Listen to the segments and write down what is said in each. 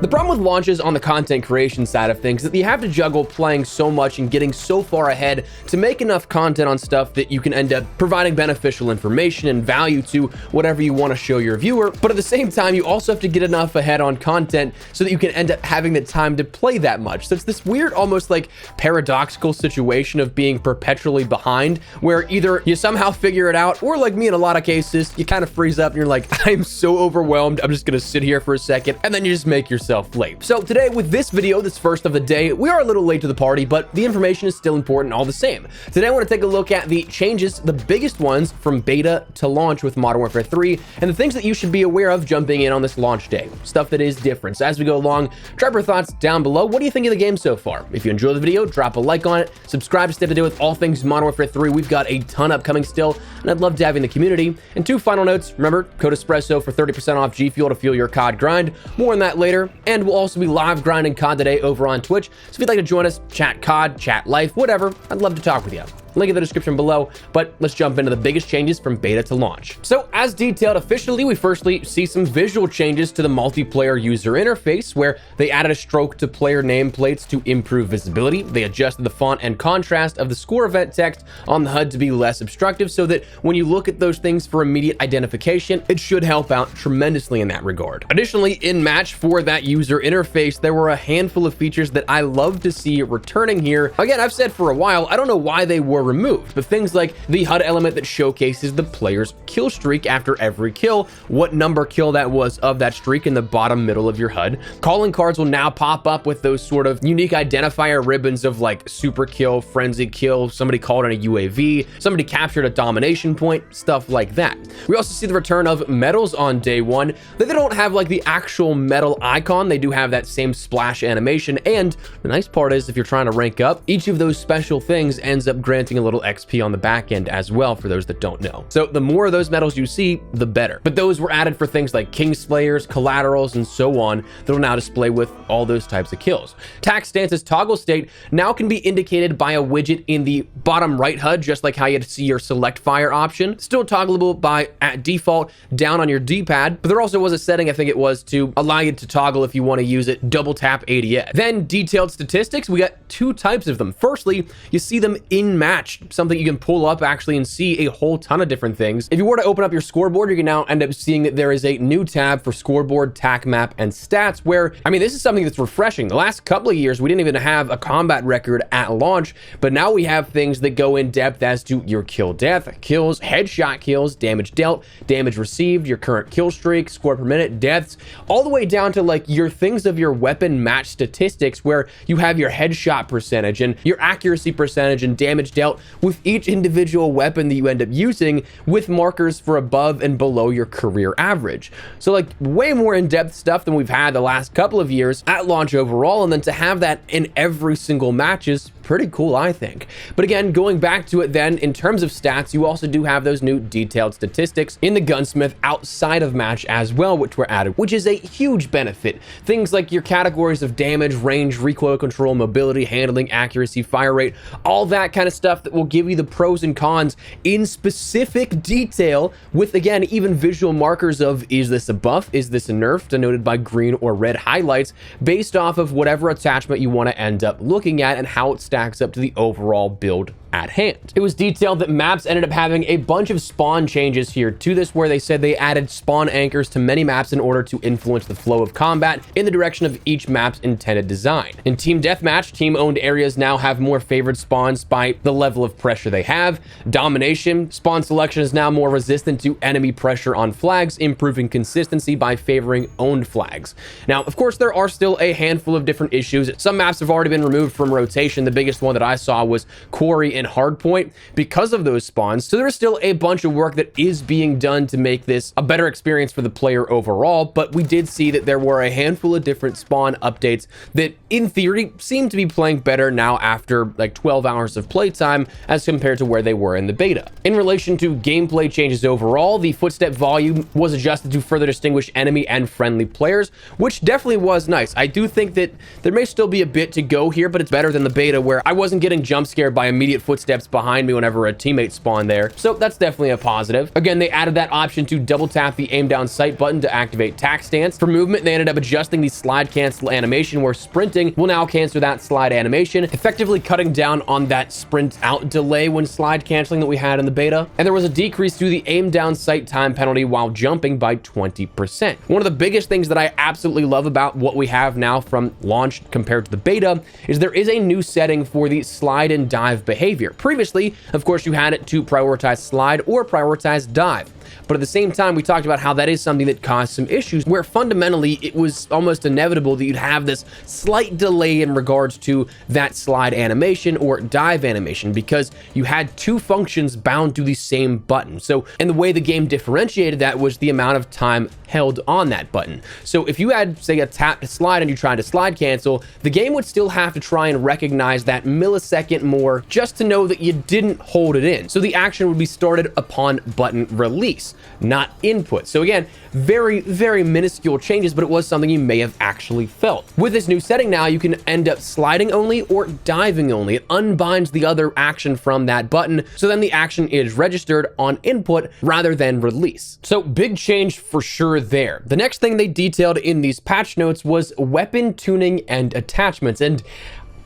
The problem with launches on the content creation side of things is that you have to juggle playing so much and getting so far ahead to make enough content on stuff that you can end up providing beneficial information and value to whatever you want to show your viewer. But at the same time, you also have to get enough ahead on content so that you can end up having the time to play that much. So it's this weird, almost like paradoxical situation of being perpetually behind, where either you somehow figure it out, or like me in a lot of cases, you kind of freeze up and you're like, I'm so overwhelmed, I'm just gonna sit here for a second, and then you just make yourself late. So today with this video, this first of the day, we are a little late to the party, but the information is still important all the same. Today I want to take a look at the changes, the biggest ones from beta to launch with Modern Warfare 3, and the things that you should be aware of jumping in on this launch day. Stuff that is different. So as we go along, drop your thoughts down below. What do you think of the game so far? If you enjoyed the video, drop a like on it, subscribe to stay up to date with all things Modern Warfare 3. We've got a ton upcoming still, and I'd love to have you in the community. And two final notes, remember, code ESPRESSO for 30% off G Fuel to fuel your COD grind. More on that later, and we'll also be live grinding COD today over on Twitch. So if you'd like to join us, chat COD, chat life, whatever, I'd love to talk with you. Link in the description below, but let's jump into the biggest changes from beta to launch. So as detailed officially, we firstly see some visual changes to the multiplayer user interface, where they added a stroke to player nameplates to improve visibility. They adjusted the font and contrast of the score event text on the HUD to be less obstructive, so that when you look at those things for immediate identification, it should help out tremendously in that regard. Additionally, in match for that user interface, there were a handful of features that I love to see returning here. Again, I've said for a while, I don't know why they were removed, but things like the HUD element that showcases the player's kill streak after every kill, what number kill that was of that streak in the bottom middle of your HUD. Calling cards will now pop up with those sort of unique identifier ribbons of like super kill, frenzy kill, somebody called in a UAV, somebody captured a domination point, stuff like that. We also see the return of medals on day one. They don't have like the actual medal icon, they do have that same splash animation, and the nice part is if you're trying to rank up, each of those special things ends up granting a little XP on the back end as well, for those that don't know. So the more of those medals you see, the better. But those were added for things like Kingslayers, collaterals, and so on that will now display with all those types of kills. Tac stance's toggle state now can be indicated by a widget in the bottom right HUD, just like how you'd see your select fire option. Still toggleable by at default down on your D-pad, but there also was a setting, I think it was, to allow you to toggle if you want to use it, double tap ADS. Then detailed statistics, we got two types of them. Firstly, you see them in match, something you can pull up actually and see a whole ton of different things. If you were to open up your scoreboard, you can now end up seeing that there is a new tab for scoreboard, tac map, and stats, where, I mean, this is something that's refreshing. The last couple of years, we didn't even have a combat record at launch, but now we have things that go in depth as to your kill death, kills, headshot kills, damage dealt, damage received, your current kill streak, score per minute, deaths, all the way down to like your things of your weapon match statistics, where you have your headshot percentage and your accuracy percentage and damage dealt with each individual weapon that you end up using, with markers for above and below your career average. So like way more in-depth stuff than we've had the last couple of years at launch overall, and then to have that in every single match is pretty cool, I think. But again, going back to it then, in terms of stats, you also do have those new detailed statistics in the gunsmith outside of match as well, which were added, which is a huge benefit. Things like your categories of damage, range, recoil control, mobility, handling, accuracy, fire rate, all that kind of stuff that will give you the pros and cons in specific detail, with again, even visual markers of, is this a buff, is this a nerf, denoted by green or red highlights, based off of whatever attachment you want to end up looking at and how it stacks up to the overall build at hand. It was detailed that maps ended up having a bunch of spawn changes here to this, where they said they added spawn anchors to many maps in order to influence the flow of combat in the direction of each map's intended design. In team deathmatch, team-owned areas now have more favored spawns by the level of pressure they have. Domination, spawn selection is now more resistant to enemy pressure on flags, improving consistency by favoring owned flags. Now, of course, there are still a handful of different issues. Some maps have already been removed from rotation. The biggest one that I saw was Quarry and Hardpoint because of those spawns. So there's still a bunch of work that is being done to make this a better experience for the player overall, but we did see that there were a handful of different spawn updates that in theory seem to be playing better now after like 12 hours of playtime as compared to where they were in the beta. In relation to gameplay changes overall, the footstep volume was adjusted to further distinguish enemy and friendly players, which definitely was nice. I do think that there may still be a bit to go here, but it's better than the beta, where I wasn't getting jump scared by immediate footsteps behind me whenever a teammate spawned there. So that's definitely a positive. Again, they added that option to double tap the aim down sight button to activate tack stance. For movement, they ended up adjusting the slide cancel animation, where sprinting will now cancel that slide animation, effectively cutting down on that sprint out delay when slide canceling that we had in the beta. And there was a decrease to the aim down sight time penalty while jumping by 20%. One of the biggest things that I absolutely love about what we have now from launch compared to the beta is there is a new setting for the slide and dive behavior. Previously, of course, you had it to prioritize slide or prioritize dive. But at the same time, we talked about how that is something that caused some issues, where fundamentally it was almost inevitable that you'd have this slight delay in regards to that slide animation or dive animation, because you had two functions bound to the same button. So, and the way the game differentiated that was the amount of time held on that button. So if you had, say, a tap to slide and you tried to slide cancel, the game would still have to try and recognize that millisecond more just to know that you didn't hold it in. So the action would be started upon button release, not input. So again, very, very minuscule changes, but it was something you may have actually felt. With this new setting now, you can end up sliding only or diving only. It unbinds the other action from that button, so then the action is registered on input rather than release. So big change for sure there. The next thing they detailed in these patch notes was weapon tuning and attachments, and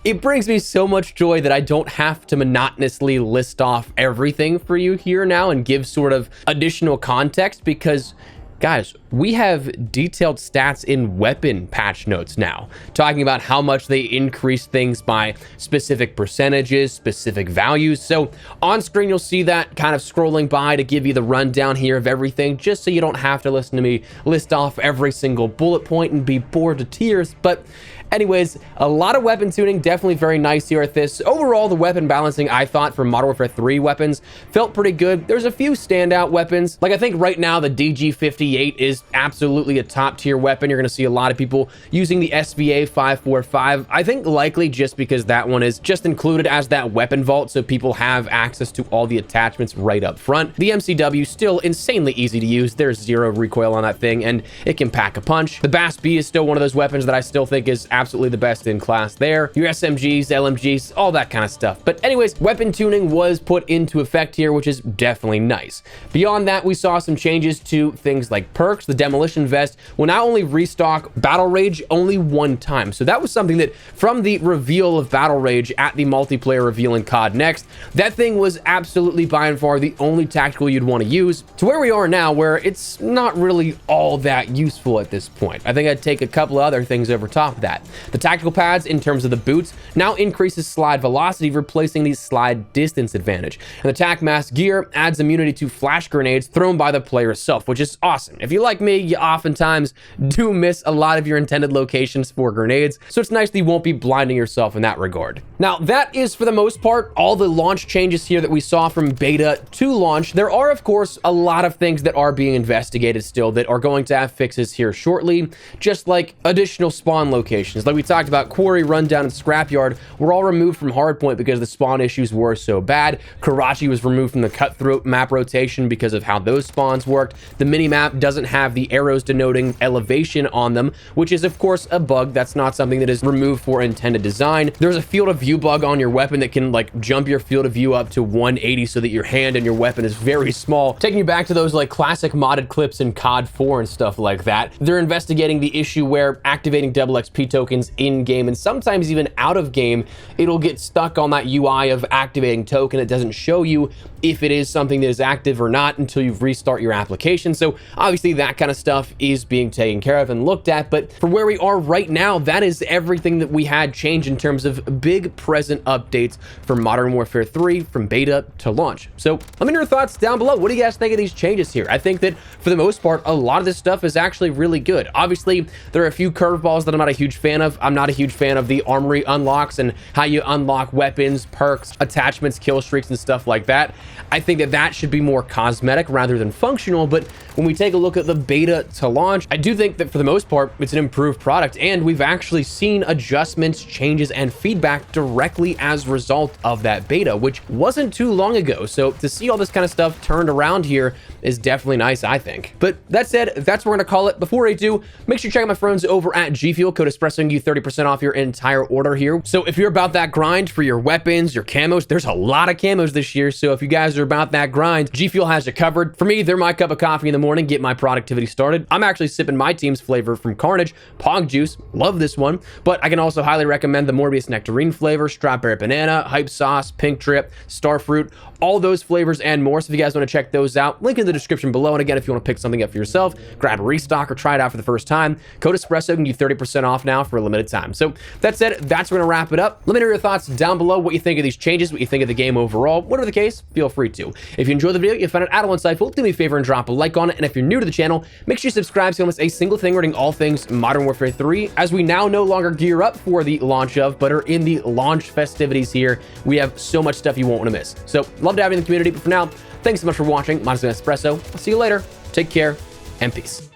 it brings me so much joy that I don't have to monotonously list off everything for you here now and give sort of additional context, because guys, we have detailed stats in weapon patch notes now, talking about how much they increase things by specific percentages, specific values. So on screen, you'll see that kind of scrolling by to give you the rundown here of everything, just so you don't have to listen to me list off every single bullet point and be bored to tears. But anyways, a lot of weapon tuning, definitely very nice here at this. Overall, the weapon balancing, I thought, for Modern Warfare 3 weapons felt pretty good. There's a few standout weapons. Like, I think right now the DG58 is absolutely a top tier weapon. You're going to see a lot of people using the SVA 545. I think likely just because that one is just included as that weapon vault, so people have access to all the attachments right up front. The MCW still insanely easy to use. There's zero recoil on that thing, and it can pack a punch. The BAS-B is still one of those weapons that I still think is absolutely the best in class there. Your SMGs, LMGs, all that kind of stuff. But anyways, weapon tuning was put into effect here, which is definitely nice. Beyond that, we saw some changes to things like perks. The Demolition Vest will now only restock Battle Rage only one time. So that was something that from the reveal of Battle Rage at the multiplayer reveal in COD Next, that thing was absolutely by and far the only tactical you'd want to use, to where we are now, where it's not really all that useful at this point. I think I'd take a couple of other things over top of that. The tactical pads, in terms of the boots, now increases slide velocity, replacing the slide distance advantage. And the tac mask gear adds immunity to flash grenades thrown by the player itself, which is awesome. If you like me, you oftentimes do miss a lot of your intended locations for grenades, so it's nice that you won't be blinding yourself in that regard. Now, that is, for the most part, all the launch changes here that we saw from beta to launch. There are, of course, a lot of things that are being investigated still that are going to have fixes here shortly, just like additional spawn locations. Like we talked about, Quarry, Rundown, and Scrapyard were all removed from Hardpoint because the spawn issues were so bad. Karachi was removed from the Cutthroat map rotation because of how those spawns worked. The mini-map doesn't have the arrows denoting elevation on them, which is, of course, a bug. That's not something that is removed for intended design. There's a field of view bug on your weapon that can, like, jump your field of view up to 180 so that your hand and your weapon is very small, taking you back to those, like, classic modded clips in COD 4 and stuff like that. They're investigating the issue where activating double XP tokens in-game and sometimes even out of game, it'll get stuck on that UI of activating token. It doesn't show you if it is something that is active or not until you restart your application. So obviously that kind of stuff is being taken care of and looked at, but for where we are right now, that is everything that we had change in terms of big present updates for Modern Warfare 3 from beta to launch. So let me know your thoughts down below. What do you guys think of these changes here? I think that for the most part, a lot of this stuff is actually really good. Obviously, there are a few curveballs that I'm not a huge fan of. I'm not a huge fan of the armory unlocks and how you unlock weapons, perks, attachments, kill streaks, and stuff like that. I think that that should be more cosmetic rather than functional, but when we take a look at the beta to launch, I do think that for the most part, it's an improved product, and we've actually seen adjustments, changes, and feedback directly as a result of that beta, which wasn't too long ago. So to see all this kind of stuff turned around here is definitely nice, I think. But that said, that's what we're gonna call it. Before I do, make sure you check out my friends over at G Fuel, code Espresso and give you 30% off your entire order here. So if you're about that grind for your weapons, your camos, there's a lot of camos this year. So if you guys are about that grind, G Fuel has you covered. For me, they're my cup of coffee in the morning, get my productivity started. I'm actually sipping my team's flavor from Carnage, Pog Juice. Love this one, but I can also highly recommend the Morbius Nectarine flavor, Strawberry Banana, Hype Sauce, Pink Drip, Starfruit, all those flavors and more. So if you guys want to check those out, link in the description below. And again, if you want to pick something up for yourself, grab a restock or try it out for the first time, code Espresso can give you 30% off now for a limited time. So that said, that's going to wrap it up. Let me know your thoughts down below, what you think of these changes, what you think of the game overall. Whatever the case, feel free to. If you enjoyed the video, you found it at all insightful, do me a favor and drop a like on it. And if you're new to the channel, make sure you subscribe so you don't miss a single thing regarding all things Modern Warfare 3, as we now no longer gear up for the launch of, but are in the launch festivities here. We have so much stuff you won't want to miss. So love to have you in the community, but for now, thanks so much for watching. My name is Espresso. I'll see you later. Take care and peace.